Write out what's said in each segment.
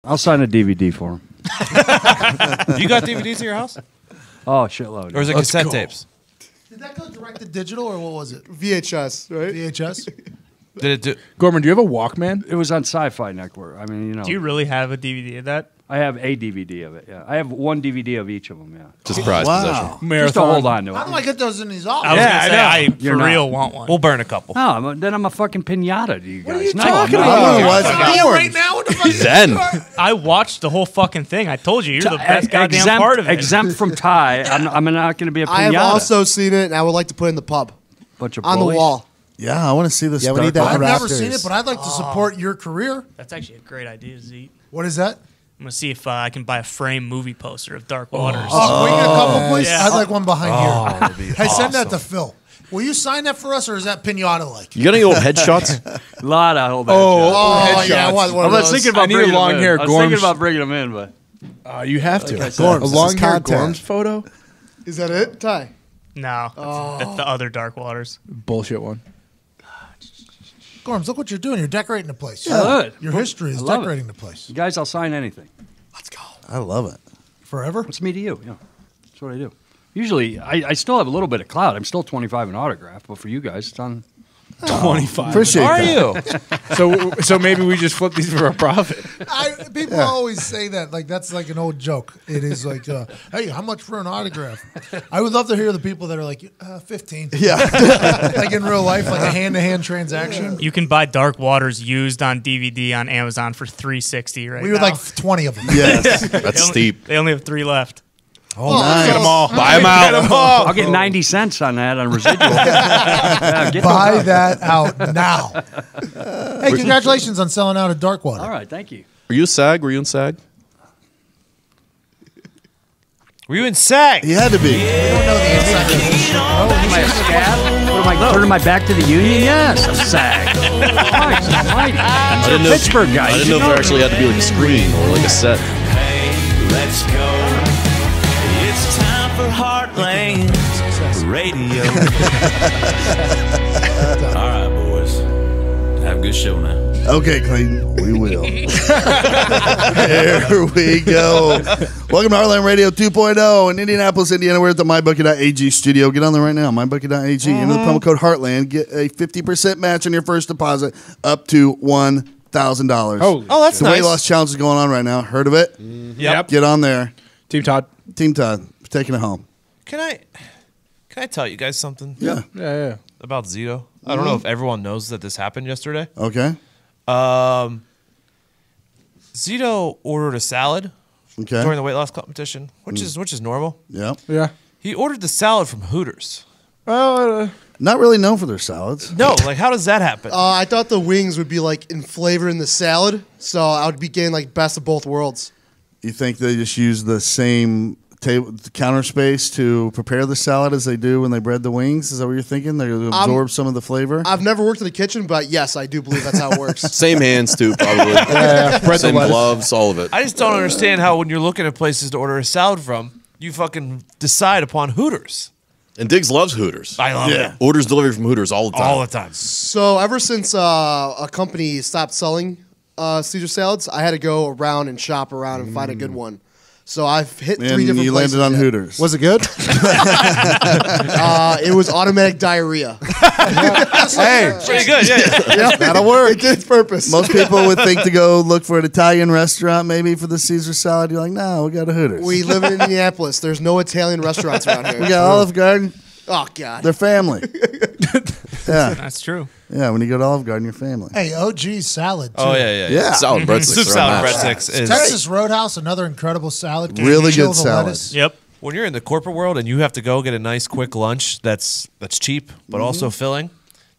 I'll sign a DVD for him. You got DVDs at your house? Oh, shitload. Or is it cassette tapes? Did that go direct to digital or what was it? VHS, right? VHS? Did it do? Gorman, do you have a Walkman? It was on Sci-Fi Network. I mean, you know. Do you really have a DVD of that? I have a DVD of it, yeah. I have one DVD of each of them, yeah. Just prized possession. Just to hold on to How it. do I get those in these offices? I was gonna say, I You're for not. real want one. We'll burn a couple. No, then I'm a fucking pinata to you guys. What are you No, talking no, about? no. What's right now? What the fuck is Zen. this? I watched the whole fucking thing. I told you, you're the best goddamn exempt, part of it. Exempt from Ty. I'm not going to be a pinata. I have also seen it, and I would like to put it in the pub Bunch of on the bullies. wall. Yeah, I want to see this. Yeah, we need that I've never Raptors. seen it, but I'd like to support your career. That's actually a great idea, Zeke. What is that? I'm gonna see if I can buy a framed movie poster of Dark Waters. Oh, can we get a couple, please? Yeah. I'd like one behind that'd here. be Hey, send that awesome. to Phil. Will you sign that for us, or is that pinata like? You got any old headshots? A lot of old Oh, yeah, one of I was those. thinking about I need a bringing them long in. hair I was thinking Gorms. about bringing them in, but You have to. Gorms, A this long is hair content. Gorms photo? Is that it, Ty? No, that's the other Dark Waters. Bullshit one. Gorms, look what you're doing. You're decorating the place. I love it. Your history is I love decorating the place. You guys, I'll sign anything. Let's go. I love it. Forever? What's me to you? Yeah, that's what I do. Usually, I still have a little bit of clout. I'm still 25 in autograph, but for you guys, it's on. 25. Appreciate Are that. you? So maybe we just flip these for a profit. People always say that. Like, that's like an old joke. It is like, hey, how much for an autograph? I would love to hear the people that are like, 15. Yeah. Like in real life, like a hand-to-hand transaction. You can buy Dark Waters used on DVD on Amazon for $360 right We now. would like 20 of them. Yes. That's steep. They only have 3 left. Oh, nice. get 'em all. Buy them out. I'll get 90 cents on that on residual. Yeah, get Buy those out. that out now. Hey, congratulations on selling out at Darkwater. All right, thank you. Were you a SAG? Were you in SAG? Were you in SAG? He had to be. We don't know the inside of this shit, bro. Am I a scab? What am I turning my back to the union? Yes, I'm SAG. Christ almighty. I didn't know Pittsburgh guys. I didn't know if there actually had to be like a screen or like a set. Let's go. It's time for Heartland Radio. All right, boys. Have a good show now. Okay, Clayton, we will. There we go. Welcome to Heartland Radio 2.0 in Indianapolis, Indiana. We're at the MyBookie.ag studio. Get on there right now, MyBookie.ag. Enter the promo code Heartland. Get a 50% match on your first deposit up to $1,000. Oh, that's the nice. weight loss challenge is going on right now. Heard of it? Yep. Get on there. Team Todd. Team Todd, taking it home. Can I tell you guys something? Yeah. Yeah. About Zito. I don't know if everyone knows that this happened yesterday. Okay. Zito ordered a salad Okay. during the weight loss competition, which is normal. Yep. Yeah. He ordered the salad from Hooters. Well, Not really known for their salads. No, like how does that happen? I thought the wings would be like in flavor in the salad, so I would be getting like best of both worlds. You think they just use the same table counter space to prepare the salad as they do when they bread the wings? Is that what you're thinking? They absorb some of the flavor? I've never worked in the kitchen, but yes, I do believe that's how it works. Same hands too, probably. Same gloves, all of it. I just don't understand how when you're looking at places to order a salad from, you fucking decide upon Hooters. And Diggs loves Hooters. I love it. Orders delivery from Hooters all the time. All the time. So ever since a company stopped selling Caesar salads, I had to go around and shop around and find a good one. So I've hit And 3 different you places. landed on yet. Hooters. Was it good? It was automatic diarrhea. Hey, Pretty good, yeah. that'll work. It did its purpose. Most people would think to go look for an Italian restaurant maybe for the Caesar salad. You're like, no, we got a Hooters. We live in Indianapolis. There's no Italian restaurants around here. We got Olive Garden. Oh, God. They're family. Yeah. That's true. Yeah, when you go to Olive Garden, you're family. Hey, OG salad, too. Oh, yeah. Yeah. Salad breadsticks. Soup are salad nice. breadsticks is... Texas Roadhouse, another incredible salad. Really Chill good the salad. lettuce. Yep. When you're in the corporate world and you have to go get a nice quick lunch that's cheap but also filling,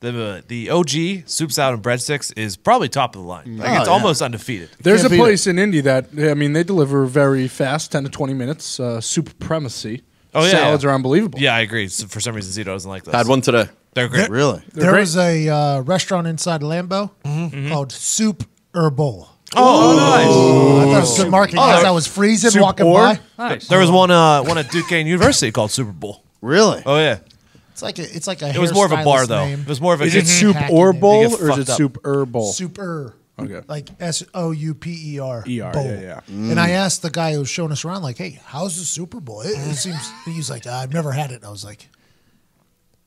the OG soup salad and breadsticks is probably top of the line. Like it's almost undefeated. There's Can't a beat place in Indy that, I mean, they deliver very fast, 10 to 20 minutes, supremacy. Oh, yeah, Salads yeah. are unbelievable. Yeah, I agree. So for some reason, Zito doesn't like those. Had one today. They're great. Really? There was a restaurant inside Lambeau called Soup Herbal. Oh, I thought it was good marketing as I was freezing Soup walking or? by. Nice. there was one at Duquesne University called Super Bowl. Really? Oh yeah, It's like a it was more of a bar hairstylist though. name. It was more of a. Is it Mhm. soup Hacking or it. bowl They get or is fucked it up. soup herbal? Super. Okay. Like SOUPER. ER, bowl. yeah. And I asked the guy who was showing us around, like, hey, how's the Super Bowl? It seems, he's like, I've never had it. And I was like,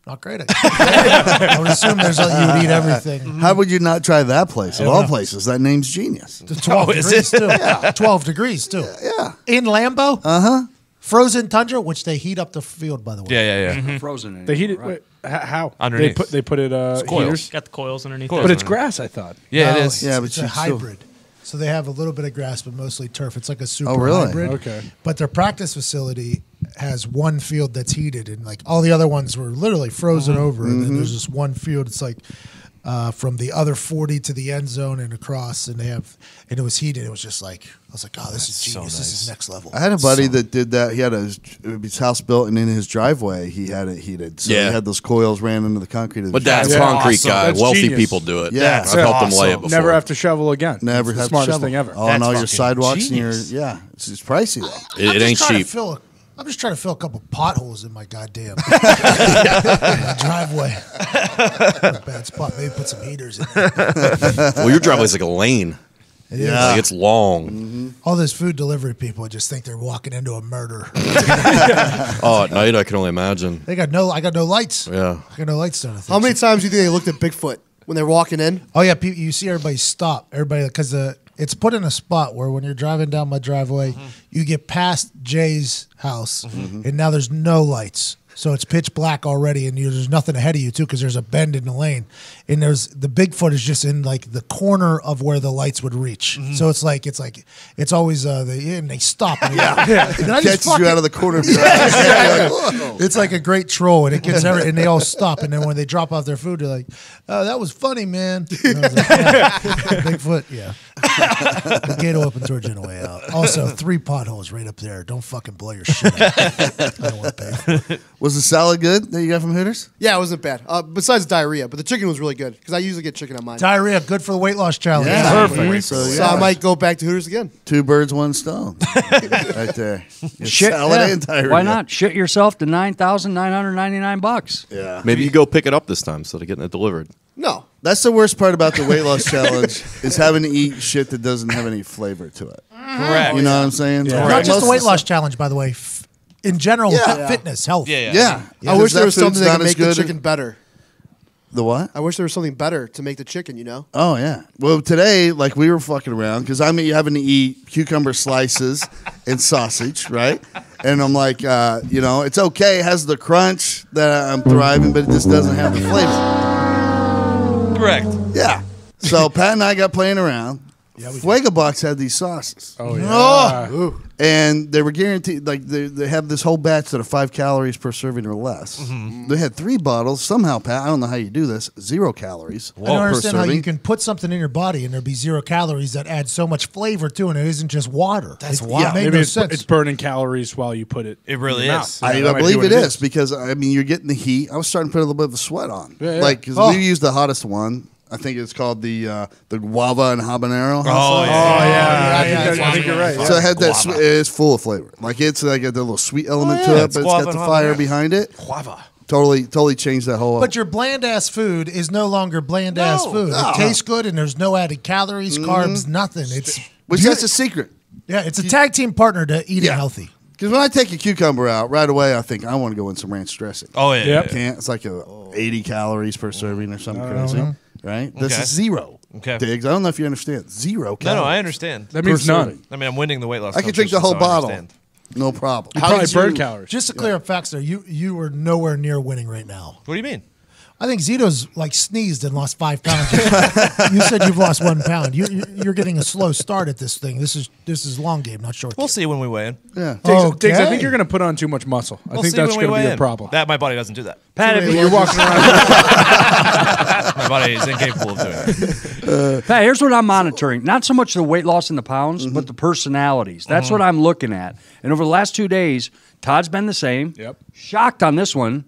not great. I would assume you would eat everything. How would you not try that place? Of all places, that name's genius. To 12 degrees, too. Yeah. 12 degrees, too. Yeah. In Lambeau? Uh-huh. Frozen tundra, which they heat up the field, by the way. Yeah. Frozen. They heat it. Right. How? Underneath. They put it coils. heaters. Got the coils underneath. But it's grass, I thought. Yeah, No, it is. Yeah, but it's you a still- hybrid. So they have a little bit of grass, but mostly turf. It's like a super really? hybrid. Okay. But their practice facility has one field that's heated, and like all the other ones were literally frozen over. And then there's this one field. It's like from the other 40 to the end zone and across, and it was heated. It was just like I was like, oh, this is genius. This is next level. I had a buddy that did that. He had his house built, and in his driveway, he had it heated. So he had those coils ran into the concrete. Of the But that's driveway. concrete Awesome. guy. That's Wealthy genius. people do it. Yeah. I've helped them lay it before. Never have to shovel again. Never It's the have to smartest shovel. thing ever. Oh, and all your fucking sidewalks genius. and your it's pricey though. It ain't cheap. I'm just trying to fill a couple potholes in my goddamn my driveway. A bad spot. Maybe put some heaters in there. Well, your driveway's like a lane. It is. Like it's long. All those food delivery people just think they're walking into a murder. Oh, at night I can only imagine. I got no lights. Yeah. I got no lights down. How many times do you think they looked at Bigfoot when they're walking in? Oh yeah, you see everybody stop. Everybody because it's put in a spot where when you're driving down my driveway, you get past Jay's house, and now there's no lights. So it's pitch black already, and there's nothing ahead of you too because there's a bend in the lane, and the Bigfoot is just in like the corner of where the lights would reach. So it's always and they stop. And and I just Catches you out of the corner. Of your eye. It's like a great troll, and it gets and they all stop, and then when they drop off their food, they're like, "Oh, that was funny, man." And I was like, Bigfoot, yeah. The gate will open towards you on the way out. Also, 3 potholes right up there. Don't fucking blow your shit up. I don't want to pay for it. Was the salad good that you got from Hooters? Yeah, it wasn't bad. Besides diarrhea, but the chicken was really good because I usually get chicken on mine. Diarrhea, good for the weight loss challenge. Yeah. Perfect. So I might go back to Hooters again. 2 birds, 1 stone. Right there. Shit, Salad yeah. and diarrhea. Why not shit yourself to $9,999? Yeah. Maybe you go pick it up this time instead of getting it delivered. No. That's the worst part about the weight loss challenge is having to eat shit that doesn't have any flavor to it. Correct. You know what I'm saying? Not Most just the of weight loss challenge, by the way. In general, fitness, health. Yeah. I wish there was That food's something that not could as make the good. chicken better. The what? I wish there was something better to make the chicken, you know? Oh, yeah. Well, today, like, we were fucking around because I'm having to eat cucumber slices and sausage, right? And I'm like, it's okay. It has the crunch that I'm thriving, but it just doesn't have the flavor. Correct. Yeah. So Pat and I got playing around. Fuego Box had these sauces. Oh yeah. And they were guaranteed, like, they have this whole batch that are 5 calories per serving or less. They had 3 bottles. Somehow, Pat, I don't know how you do this, 0 calories. I don't understand how you can put something in your body and there be 0 calories that add so much flavor to it, and it isn't just water. That's It wild. made Maybe no it's sense. burning calories while you put it. It really in your is. mouth. I That might be believe what it is because, I mean, you're getting the heat. I was starting to put a little bit of a sweat on. Yeah, yeah. Like, because we used the hottest one. I think it's called the guava and habanero. Oh, I think you're right. So it had that. It's full of flavor. Like it's like a little sweet element to it, It's but it's guava got the and fire habanero. behind it. Guava. Totally changed that whole. But your bland ass food is no longer bland ass food. No. It tastes good, and there's no added calories, carbs, nothing. It's that's a secret. Yeah, it's a tag team partner to eating healthy. Because when I take a cucumber out, right away I think I want to go in some ranch dressing. Oh, yeah. Yep. Can't. It's like 80 calories per serving or something crazy, right? This Okay. is 0. Okay. Diggs. I don't know if you understand. 0 No, calories. I understand. That means Per none. serving. I mean, I'm winning the weight loss. I can drink the competition, whole so I bottle. understand. No problem. You probably burn calories. Just to clear up facts there, you were nowhere near winning right now. What do you mean? I think Zito's like sneezed and lost 5 pounds. You said you've lost 1 pound. You're getting a slow start at this thing. This is long game, not short. We'll game. see when we weigh in. Yeah. Diggs, I Okay. think you're going to put on too much muscle. I We'll think see that's when we going to weigh be a in. problem. That my body doesn't do that. Pat, if You're walking around. My body is incapable of doing it. Pat, here's what I'm monitoring. Not so much the weight loss in the pounds, but the personalities. That's what I'm looking at. And over the last 2 days, Todd's been the same. Yep. Shocked on this one.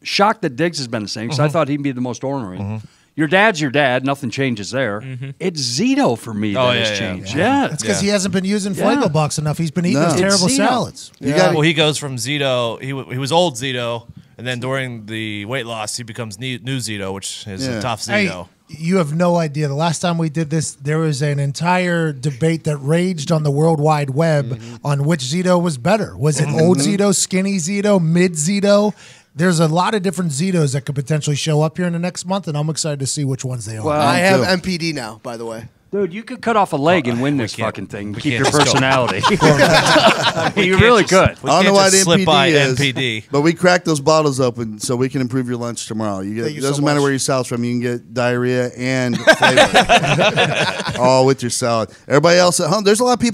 Shocked that Diggs has been the same because I thought he'd be the most ornery. Your dad's your dad. Nothing changes there. It's Zito for me that has changed. Yeah. That's because he hasn't been using Fuego Box enough. He's been eating No. those terrible It's Zito. salads. Well, he goes from Zito. He was old Zito, and then during the weight loss, he becomes new Zito, which is a tough Hey, Zito. you have no idea. The last time we did this, there was an entire debate that raged on the World Wide Web on which Zito was better. Was it old Zito, skinny Zito, mid Zito? There's a lot of different Zitos that could potentially show up here in the next month, and I'm excited to see which ones they are. Well, I have MPD now, by the way. Dude, you could cut off a leg and win this fucking thing. Keep your can't just go. personality. I mean, you really could. I don't know what slip by NPD is, NPD. but we cracked those bottles open so we can improve your lunch tomorrow. It doesn't matter where your salad's from. You can get diarrhea and flavor all with your salad. Everybody else at home, there's a lot of people